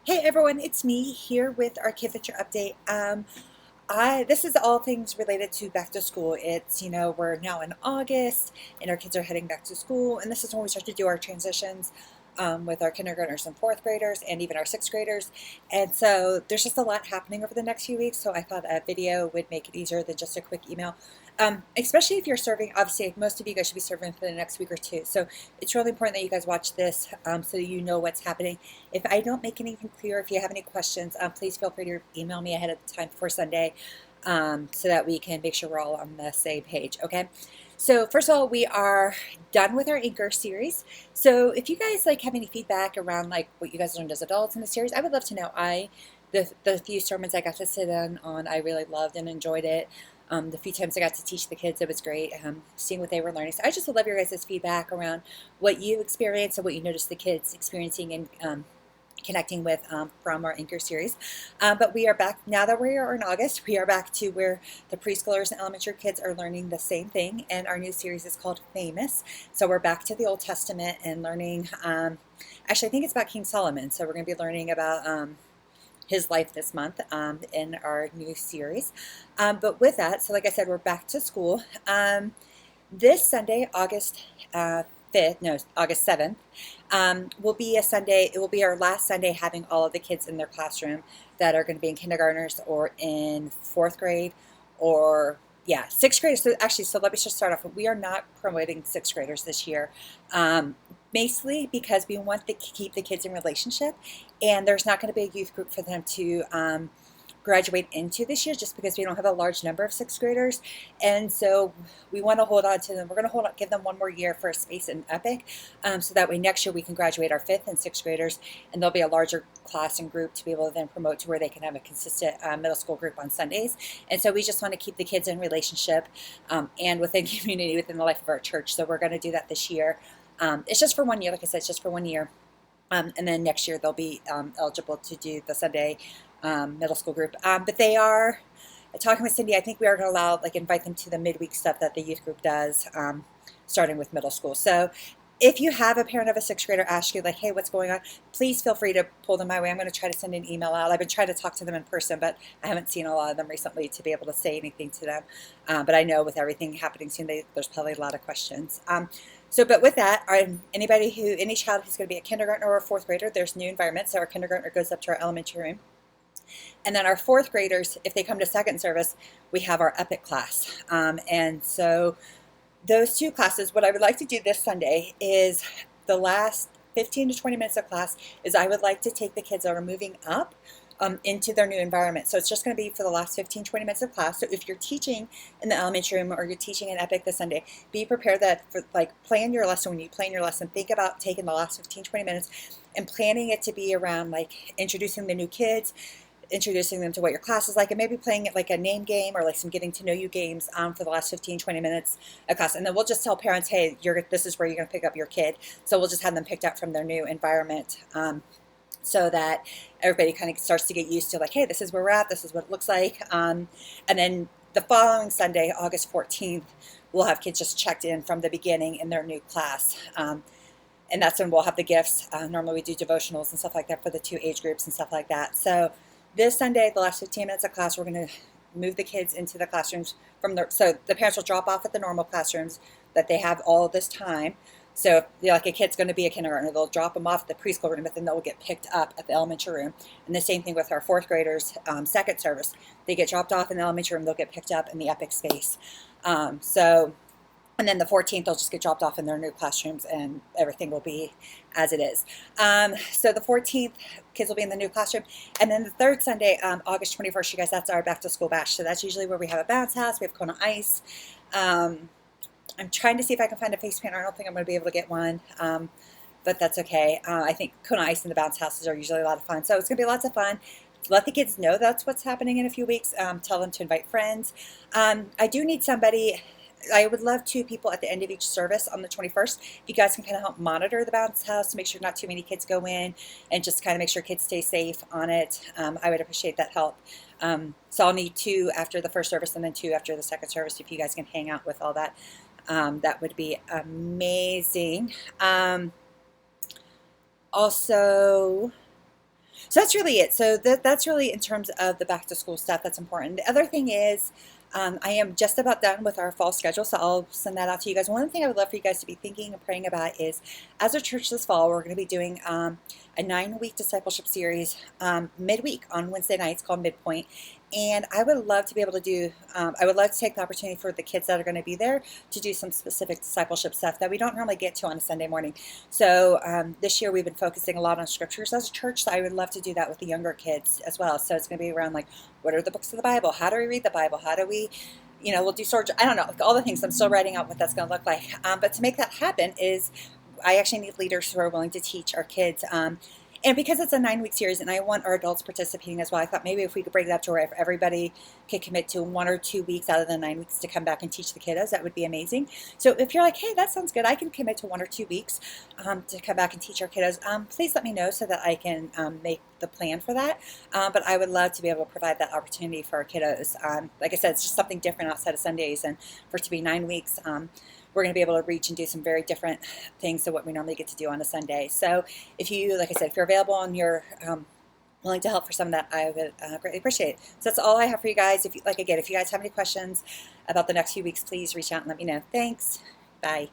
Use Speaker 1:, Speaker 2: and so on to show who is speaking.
Speaker 1: Hey everyone, it's me here with our Kid Venture update. This is all things related to back to school. We're now in August and our kids are heading back to school, and this is when we start to do our transitions with our kindergartners and fourth graders and even our sixth graders. And so there's just a lot happening over the next few weeks, so I thought a video would make it easier than just a quick email. Especially if you're serving, obviously most of you guys should be serving for the next week or two. So it's really important that you guys watch this so you know what's happening. If I don't make anything clear, if you have any questions, please feel free to email me ahead of time before Sunday so that we can make sure we're all on the same page, okay? So first of all, we are done with our Anchor series. So if you guys have any feedback around what you guys learned as adults in the series, I would love to know. The few sermons I got to sit in on, I really loved and enjoyed it. The few times I got to teach the kids, it was great, seeing what they were learning. So I just would love your guys' feedback around what you experienced and what you noticed the kids experiencing and connecting with from our Anchor series. But we are back, now that we are in August, we are back to where the preschoolers and elementary kids are learning the same thing, and our new series is called Famous. So we're back to the Old Testament and learning, actually I think it's about King Solomon, so we're going to be learning about his life this month in our new series. But with that, so like I said, we're back to school. This Sunday, August 7th, will be a Sunday. It will be our last Sunday having all of the kids in their classroom that are going to be in kindergartners or in fourth grade or sixth graders. So let me just start off. We are not promoting sixth graders this year. Basically because we want to keep the kids in relationship, and there's not going to be a youth group for them to graduate into this year just because we don't have a large number of sixth graders, and so we want to hold on to them. We're going to give them one more year for a space in Epic, so that way next year we can graduate our fifth and sixth graders, and there'll be a larger class and group to be able to then promote to where they can have a consistent middle school group on Sundays. And so we just want to keep the kids in relationship and within community, within the life of our church. So we're going to do that this year. It's just for 1 year, like I said, it's just for 1 year. And then next year they'll be eligible to do the Sunday middle school group. But they are, talking with Cindy, I think we are going to allow, invite them to the midweek stuff that the youth group does, starting with middle school. So if you have a parent of a sixth grader ask you, hey, what's going on, please feel free to pull them my way. I'm going to try to send an email out. I've been trying to talk to them in person, but I haven't seen a lot of them recently to be able to say anything to them. But I know with everything happening soon, there's probably a lot of questions. But with that, any child who's going to be a kindergartner or a fourth grader, there's new environments. So our kindergartner goes up to our elementary room. And then our fourth graders, if they come to second service, we have our Epic class. And so those two classes, what I would like to do this Sunday is the last 15 to 20 minutes of class is I would like to take the kids that are moving up into their new environment. So it's just going to be for the last 15, 20 minutes of class. So if you're teaching in the elementary room or you're teaching in Epic this Sunday, be prepared that plan your lesson. When you plan your lesson, think about taking the last 15, 20 minutes and planning it to be around introducing the new kids, introducing them to what your class is like, and maybe playing it like a name game or some getting to know you games for the last 15, 20 minutes of class. And then we'll just tell parents, hey, this is where you're going to pick up your kid. So we'll just have them picked up from their new environment so that everybody kind of starts to get used to hey, this is where we're at, this is what it looks like. And then the following Sunday, August 14th, we'll have kids just checked in from the beginning in their new class. And that's when we'll have the gifts. Normally we do devotionals and stuff like that for the two age groups and stuff like that. So this Sunday, the last 15 minutes of class, we're going to move the kids into the classrooms so the parents will drop off at the normal classrooms that they have all this time. So if a kid's going to be a kindergartner, they'll drop them off at the preschool room, but then they'll get picked up at the elementary room. And the same thing with our fourth graders, second service. They get dropped off in the elementary room, they'll get picked up in the Epic space. And then the 14th, they'll just get dropped off in their new classrooms and everything will be as it is. So the 14th, kids will be in the new classroom. And then the third Sunday, August 21st, you guys, that's our back to school bash. So that's usually where we have a bounce house. We have Kona Ice. I'm trying to see if I can find a face painter. I don't think I'm going to be able to get one, but that's okay. I think Kona Ice and the bounce houses are usually a lot of fun. So it's going to be lots of fun. Let the kids know that's what's happening in a few weeks. Tell them to invite friends. I do need somebody. I would love 2 people at the end of each service on the 21st. If you guys can kind of help monitor the bounce house to make sure not too many kids go in and just kind of make sure kids stay safe on it, I would appreciate that help. So I'll need 2 after the first service and then 2 after the second service if you guys can hang out with all that. That would be amazing. Also, So that's really it. So that's really in terms of the back to school stuff that's important. The other thing is, I am just about done with our fall schedule, so I'll send that out to you guys. One thing I would love for you guys to be thinking and praying about is, as a church this fall, we're going to be doing a 9-week discipleship series midweek on Wednesday nights called Midpoint. And I would love to be able to do, I would love to take the opportunity for the kids that are going to be there to do some specific discipleship stuff that we don't normally get to on a Sunday morning. So this year we've been focusing a lot on scriptures as a church, so I would love to do that with the younger kids as well. So it's going to be around like, what are the books of the Bible? How do we read the Bible? How do we, we'll do sword, I don't know, like all the things. I'm still writing out what that's going to look like. But to make that happen is I actually need leaders who are willing to teach our kids. And because it's a 9-week series and I want our adults participating as well, I thought maybe if we could break it up to where everybody could commit to 1 or 2 weeks out of the 9 weeks to come back and teach the kiddos, that would be amazing. So if you're like, hey, that sounds good, I can commit to 1 or 2 weeks to come back and teach our kiddos, please let me know so that I can make the plan for that. But I would love to be able to provide that opportunity for our kiddos. Like I said, it's just something different outside of Sundays, and for it to be 9 weeks, we're going to be able to reach and do some very different things than what we normally get to do on a Sunday. So if you, like I said, if you're available and you're willing to help for some of that, I would greatly appreciate it. So that's all I have for you guys. If you, like again, if you guys have any questions about the next few weeks, please reach out and let me know. Thanks. Bye.